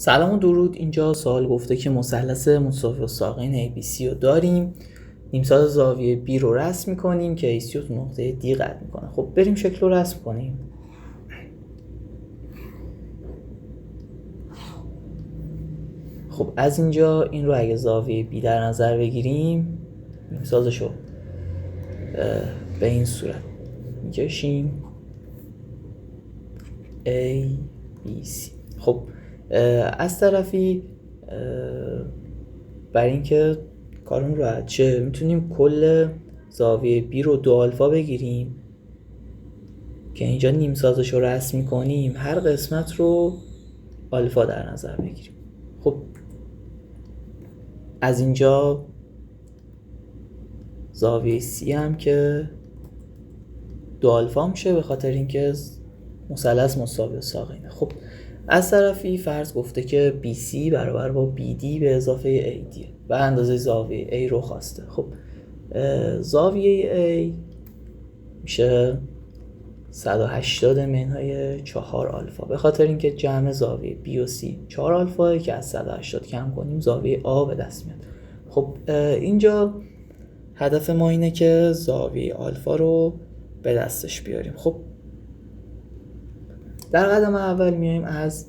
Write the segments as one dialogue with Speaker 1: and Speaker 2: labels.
Speaker 1: سلام و درود. اینجا سوال گفته که مثلث مساوی الساقین ABC رو داریم، نیمساز زاویه B رو رسم میکنیم که AC رو تو نقطه D قطع میکنه. خب بریم شکل رو رسم کنیم. خب از اینجا این رو اگه زاویه B در نظر بگیریم، نیمسازش رو به این صورت میکشیم ABC. خب از طرفی برای اینکه کارمون راحت شه میتونیم کل زاویه B رو 2 آلفا بگیریم که اینجا نیم سازش رو رسم میکنیم، هر قسمت رو آلفا در نظر بگیریم. خب از اینجا زاویه C هم که 2 آلفا میشه به خاطر اینکه مثلث مساوی الساقینه. خب از طرفی فرض گفته که BC برابر با BD به اضافه AD و اندازه زاویه A رو خواسته. خب زاویه A میشه 180 منهای 4 آلفا به خاطر اینکه جمع زاویه B و C 4 آلفا که از 180 کم کنیم زاویه A به دست میاد. خب اینجا هدف ما اینه که زاویه آلفا رو به دستش بیاریم. خب در قدم اول میایم از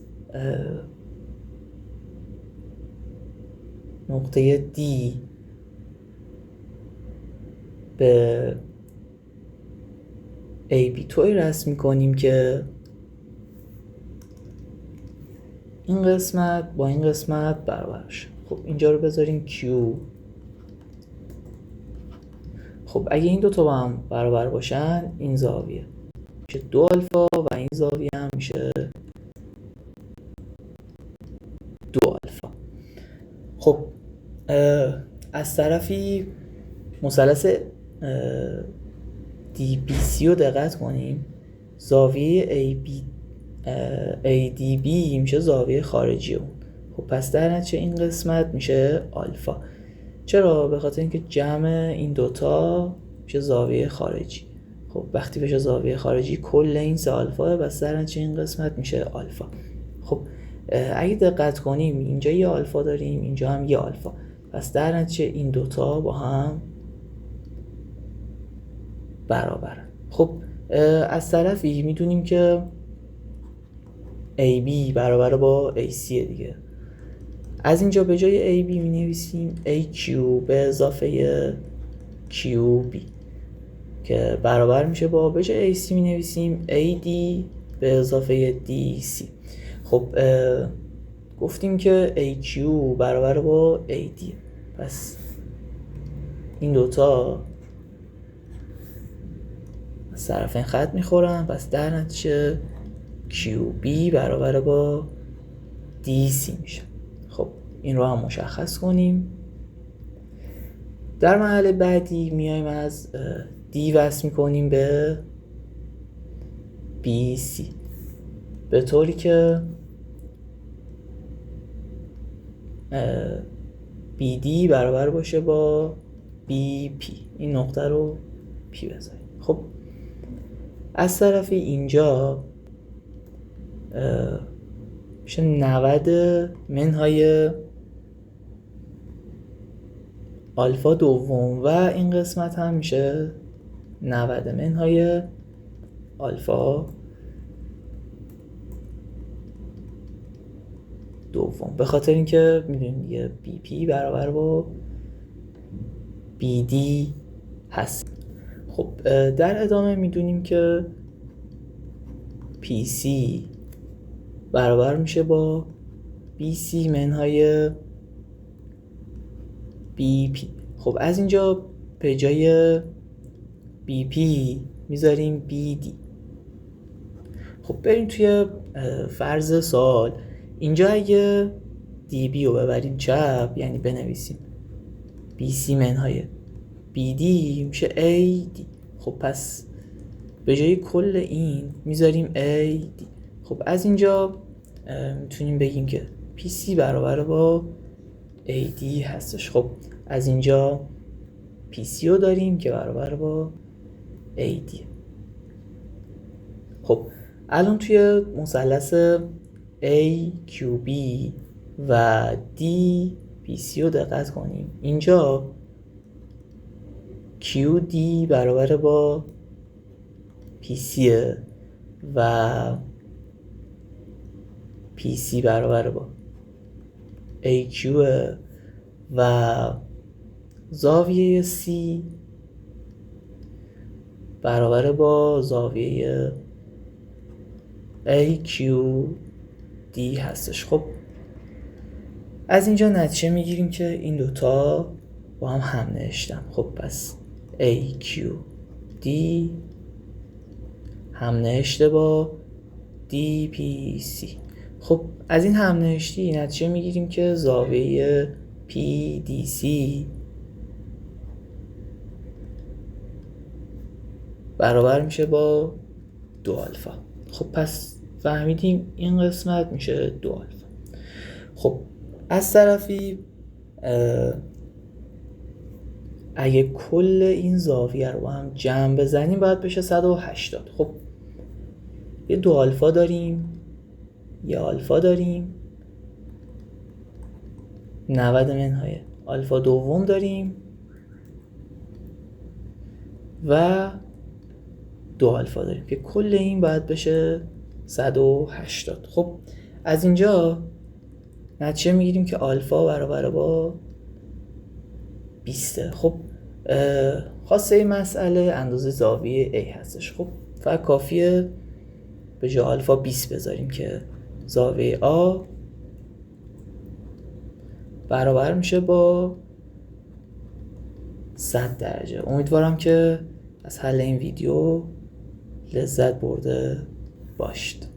Speaker 1: نقطه D به AB توی رسم میکنیم که این قسمت با این قسمت برابر شه. خب اینجا رو بذاریم Q. خب اگه این دوتا با هم برابر باشن این زاویه میشه 2 آلفا و این زاویه هم میشه 2 آلفا. خب از طرفی مثلث DBC رو دقت کنیم، زاویه ADB میشه زاویه خارجی اون. خب پس در نتیجه این قسمت میشه آلفا. چرا؟ به خاطر اینکه جمع این دوتا میشه زاویه خارجی. خب وقتی بشه زاویه خارجی کل این سه آلفا، پس در نتیجه این قسمت میشه آلفا. خب اگه دقت کنیم اینجا یه آلفا داریم، اینجا هم یه آلفا، پس در نتیجه این دوتا با هم برابرن. خب از طرفی میدونیم که AB برابر با AC دیگه. از اینجا به جای AB می نویسیم AQ به اضافه QB که برابر میشه با به جای AC می نویسیم AD به اضافه DC. خب گفتیم که AQ برابر با AD، پس این دوتا از طرفین خط میخورن، پس در نتیجه QB برابر با DC میشه. خب این رو هم مشخص کنیم. در مرحله بعدی میایم از D وصل میکنیم به BC به طوری که BD برابر باشه با BP. این نقطه رو P بذاریم. خب از طرفی اینجا میشه 90 منهای آلفا دوم و این قسمت هم میشه 90 منهای آلفا دوم به خاطر اینکه میدونیم دیگه BP برابر با BD هست. خب در ادامه میدونیم که PC برابر میشه با BC منهای BP. خب از اینجا به جای BP میذاریم BD. خب بریم توی فرض سوال. اینجا اگه DB رو ببریم چپ، یعنی بنویسیم BC منهای BD میشه AD. خب پس به جای کل این میذاریم AD. خب از اینجا میتونیم بگیم که PC برابر با AD هستش. خب از اینجا PC رو داریم که برابر با AD. خب الان توی مثلث A QB و D PC رو دقت کنیم. اینجا QD برابر با PC و PC برابر با AQ و زاویه C برابر با زاویه AQD هستش. خب از اینجا نتیجه میگیریم که این دوتا با هم نوشتم. خب پس AQD هم نوشته با DPC. خب از این هم نوشتی نتیجه میگیریم که زاویه PDC برابر میشه با 2 آلفا. خب پس فهمیدیم این قسمت میشه 2 آلفا. خب از طرفی اگه کل این زاویه رو با هم جمع بزنیم باید بشه 180. خب یه 2 آلفا داریم، یه آلفا داریم، 90 منهای آلفا دوم داریم و 2 آلفا داریم که کل این باید بشه 180. خب از اینجا نتیجه میگیریم که آلفا برابر با 20. خب خواسته مسئله اندازه زاویه A هستش. خب فقط کافیه به جای آلفا 20 بذاریم که زاویه A برابر میشه با 100 درجه. امیدوارم که از حل این ویدیو لذت برده باشید.